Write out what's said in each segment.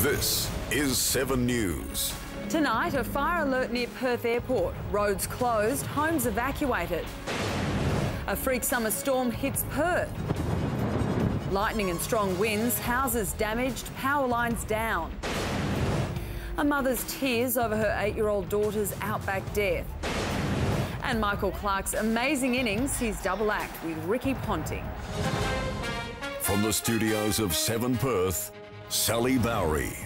This is 7 News. Tonight, a fire alert near Perth Airport. Roads closed, homes evacuated. A freak summer storm hits Perth. Lightning and strong winds, houses damaged, power lines down. A mother's tears over her 8-year-old daughter's outback death. And Michael Clark's amazing innings, his double act with Ricky Ponting. From the studios of 7 Perth, Sally Bowrey.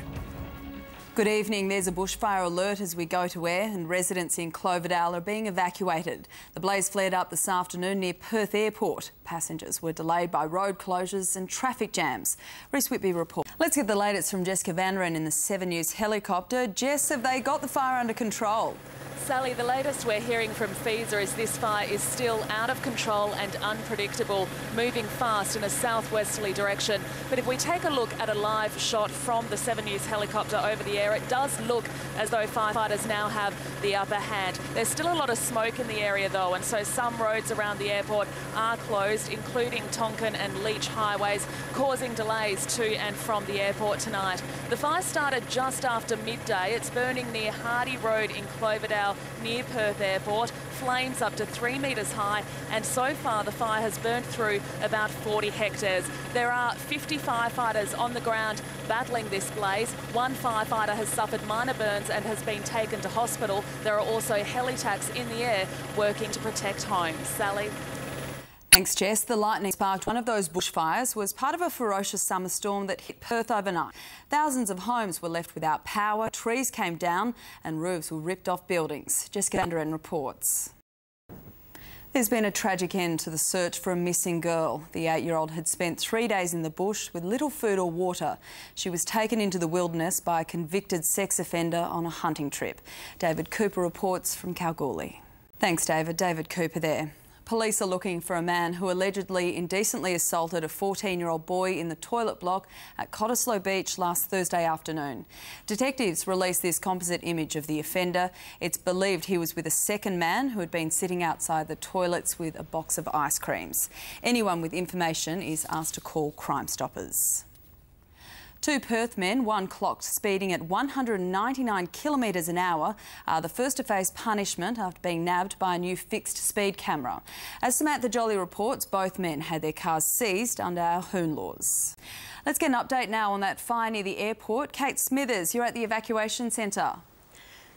Good evening. There's a bushfire alert as we go to air, and residents in Cloverdale are being evacuated. The blaze flared up this afternoon near Perth Airport. Passengers were delayed by road closures and traffic jams. Reece Whitby reports. Let's get the latest from Jessica Vanderin in the 7 News helicopter. Jess, have they got the fire under control? Sally, the latest we're hearing from FESA is this fire is still out of control and unpredictable, moving fast in a southwesterly direction. But if we take a look at a live shot from the 7 News helicopter over the air, it does look as though firefighters now have the upper hand. There's still a lot of smoke in the area though, and so some roads around the airport are closed, including Tonkin and Leach highways, causing delays to and from the airport tonight. The fire started just after midday. It's burning near Hardy Road in Cloverdale, near Perth Airport. Flames up to 3 metres high, and so far the fire has burnt through about 40 hectares. There are 50 firefighters on the ground battling this blaze. One firefighter has suffered minor burns and has been taken to hospital. There are also heli-tacs in the air working to protect homes. Sally? Thanks, Jess. The lightning sparked one of those bushfires was part of a ferocious summer storm that hit Perth overnight. Thousands of homes were left without power, trees came down and roofs were ripped off buildings. Jessica Vanderin reports. There's been a tragic end to the search for a missing girl. The 8-year-old had spent 3 days in the bush with little food or water. She was taken into the wilderness by a convicted sex offender on a hunting trip. David Cooper reports from Kalgoorlie. Thanks, David. David Cooper there. Police are looking for a man who allegedly indecently assaulted a 14-year-old boy in the toilet block at Cottesloe Beach last Thursday afternoon. Detectives released this composite image of the offender. It's believed he was with a second man who had been sitting outside the toilets with a box of ice creams. Anyone with information is asked to call Crime Stoppers. 2 Perth men, one clocked speeding at 199 kilometres an hour, are the first to face punishment after being nabbed by a new fixed speed camera. As Samantha Jolly reports, both men had their cars seized under our Hoon laws. Let's get an update now on that fire near the airport. Kate Smithers, you're at the evacuation centre.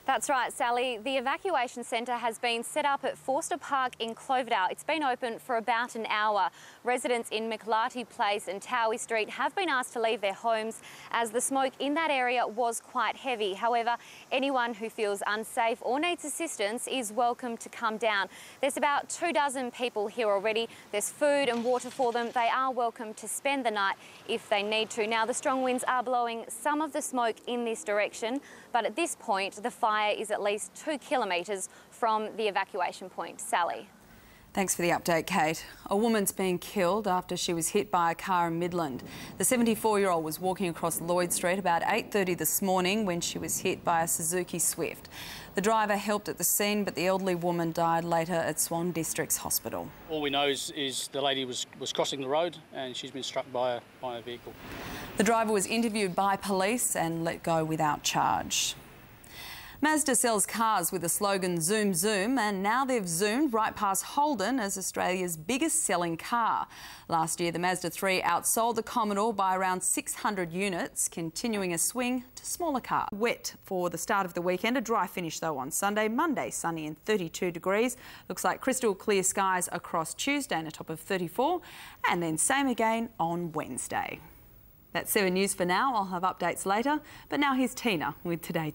That's right, Sally. The evacuation centre has been set up at Forster Park in Cloverdale. It's been open for about an hour. Residents in McLarty Place and Towie Street have been asked to leave their homes as the smoke in that area was quite heavy. However, anyone who feels unsafe or needs assistance is welcome to come down. There's about 24 people here already. There's food and water for them. They are welcome to spend the night if they need to. Now, the strong winds are blowing some of the smoke in this direction, but at this point, the fire is at least 2 kilometres from the evacuation point. Sally? Thanks for the update, Kate. A woman's been killed after she was hit by a car in Midland. The 74-year-old was walking across Lloyd Street about 8:30 this morning when she was hit by a Suzuki Swift. The driver helped at the scene, but the elderly woman died later at Swan Districts Hospital. All we know is the lady was crossing the road and she's been struck by a vehicle. The driver was interviewed by police and let go without charge. Mazda sells cars with the slogan Zoom Zoom, and now they've zoomed right past Holden as Australia's biggest selling car. Last year, the Mazda 3 outsold the Commodore by around 600 units, continuing a swing to smaller cars. Wet for the start of the weekend, a dry finish though on Sunday. Monday, sunny and 32 degrees. Looks like crystal clear skies across Tuesday and a top of 34, and then same again on Wednesday. That's 7 News for now. I'll have updates later, but now here's Tina with today's